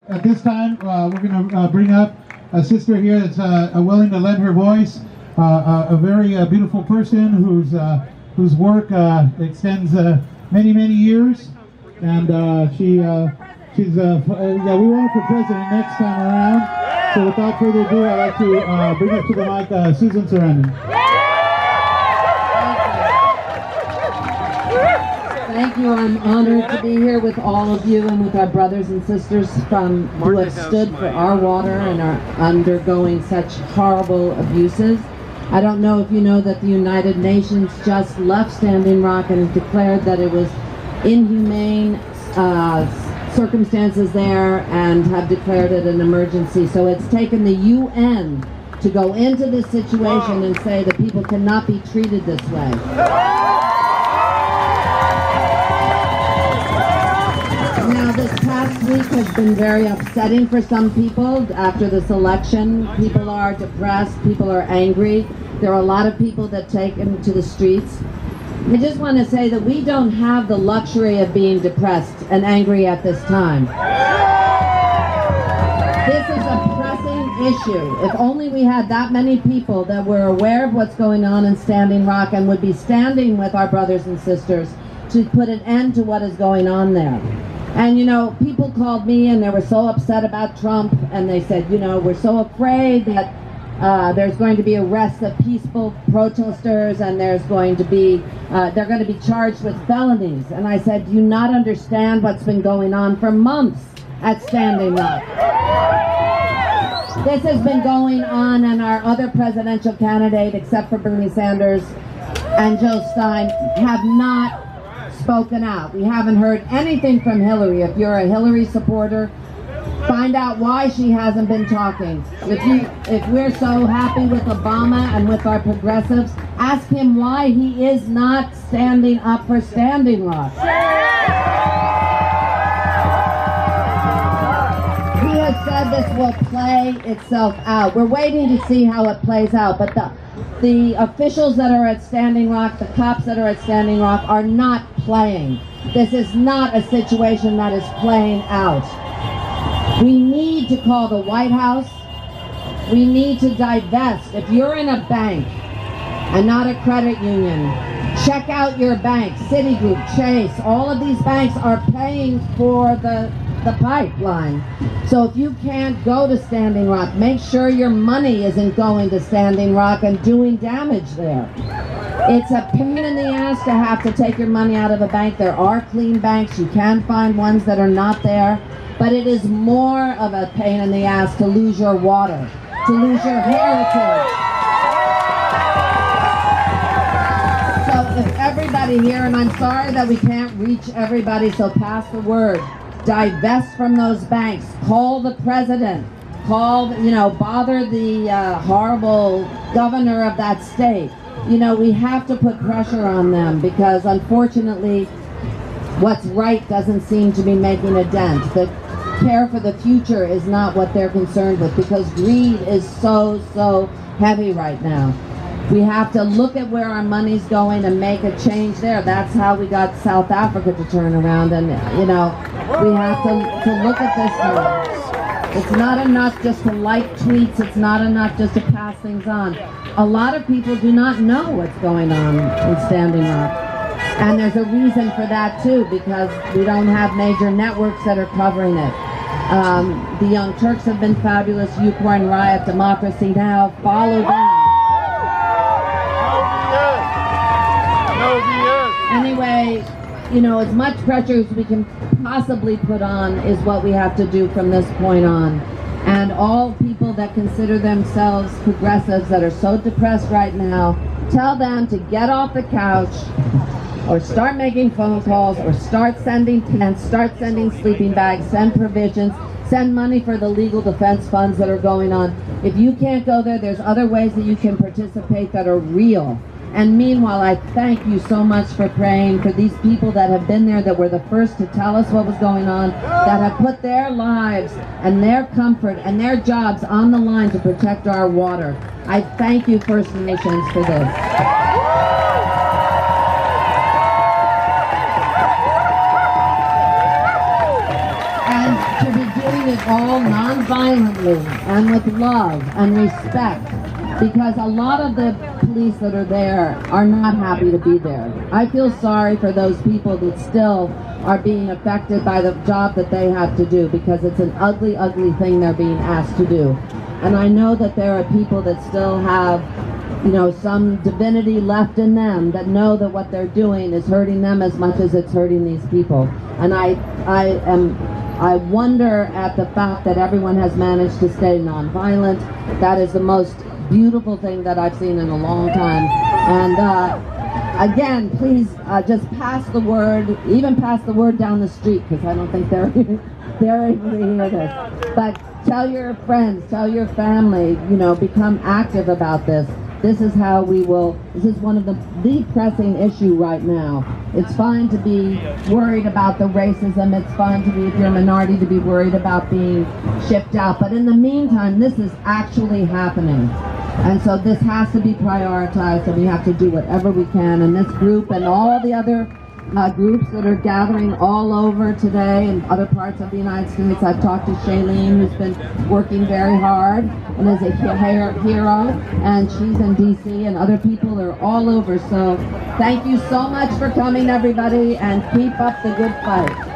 At this time, we're going to bring up a sister here that's willing to lend her voice. A very beautiful person whose work extends many years, and she's we want her for president next time around. So without further ado, I'd like to bring up to the mic Susan Sarandon. Thank you. I'm honored to be here with all of you and with our brothers and sisters who have stood for our water and are undergoing such horrible abuses. I don't know if you know that the United Nations just left Standing Rock and declared that it was inhumane circumstances there and have declared it an emergency. So it's taken the UN to go into this situation and say that people cannot be treated this way. Now, this past week has been very upsetting for some people. After this election, people are depressed, people are angry. There are a lot of people that take them to the streets. I just want to say that we don't have the luxury of being depressed and angry at this time. This is a pressing issue. If only we had that many people that were aware of what's going on in Standing Rock and would be standing with our brothers and sisters to put an end to what is going on there. And you know, people called me and they were so upset about Trump, and they said, you know, we're so afraid that there's going to be arrests of peaceful protesters, and there's going to be, they're going to be charged with felonies. And I said, do you not understand what's been going on for months at Standing Rock? This has been going on, and our other presidential candidate, except for Bernie Sanders and Joe Stein, have not spoken out. We haven't heard anything from Hillary. If you're a Hillary supporter, find out why she hasn't been talking. If we're so happy with Obama and with our progressives, ask him why he is not standing up for Standing Rock. He has said this will play itself out. We're waiting to see how it plays out, but the officials that are at Standing Rock, the cops that are at Standing Rock, are not playing. This is not a situation that is playing out. We need to call the White House. We need to divest. If you're in a bank and not a credit union, check out your bank. Citigroup, Chase, all of these banks are paying for the pipeline. So if you can't go to Standing Rock, make sure your money isn't going to Standing Rock and doing damage there. It's a pain in the ass to have to take your money out of a bank. There are clean banks. You can find ones that are not there. But it is more of a pain in the ass to lose your water, to lose your heritage. So if everybody here, and I'm sorry that we can't reach everybody, so pass the word. Divest from those banks. Call the president. Call, you know, bother the horrible governor of that state. You know, we have to put pressure on them because unfortunately what's right doesn't seem to be making a dent. The care for the future is not what they're concerned with because greed is so heavy right now. We have to look at where our money's going and make a change there. That's how we got South Africa to turn around, and you know, we have to look at this more. It's not enough just to like tweets. It's not enough just to pass things on. A lot of people do not know what's going on in Standing Rock. And there's a reason for that too, because we don't have major networks that are covering it. The Young Turks have been fabulous. Ukraine Riot, Democracy Now! Follow them. Anyway, you know, as much pressure as we can possibly put on is what we have to do from this point on. And all people that consider themselves progressives that are so depressed right now, tell them to get off the couch or start making phone calls or start sending tents, start sending sleeping bags, send provisions, send money for the legal defense funds that are going on. If you can't go there, there's other ways that you can participate that are real. And meanwhile, I thank you so much for praying for these people that have been there, that were the first to tell us what was going on, that have put their lives and their comfort and their jobs on the line to protect our water. I thank you, First Nations, for this. And to be doing it all non-violently and with love and respect, because a lot of the police that are there are not happy to be there. I feel sorry for those people that still are being affected by the job that they have to do, because it's an ugly, ugly thing they're being asked to do. And I know that there are people that still have, you know, some divinity left in them, that know that what they're doing is hurting them as much as it's hurting these people. And I wonder at the fact that everyone has managed to stay nonviolent. That is the most beautiful thing that I've seen in a long time. And again, please just pass the word, even pass the word down the street, because I don't think they're able to hear this. But tell your friends, tell your family, you know, become active about this. This is how we will, this is one of the pressing issue right now. It's fine to be worried about the racism. It's fine to be, if you're a minority, to be worried about being shipped out. But in the meantime, this is actually happening. And so this has to be prioritized, and we have to do whatever we can. And this group and all the other groups that are gathering all over today in other parts of the United States. I've talked to Shailene, who's been working very hard and is a hero, and she's in DC, and other people are all over. So thank you so much for coming, everybody, and keep up the good fight.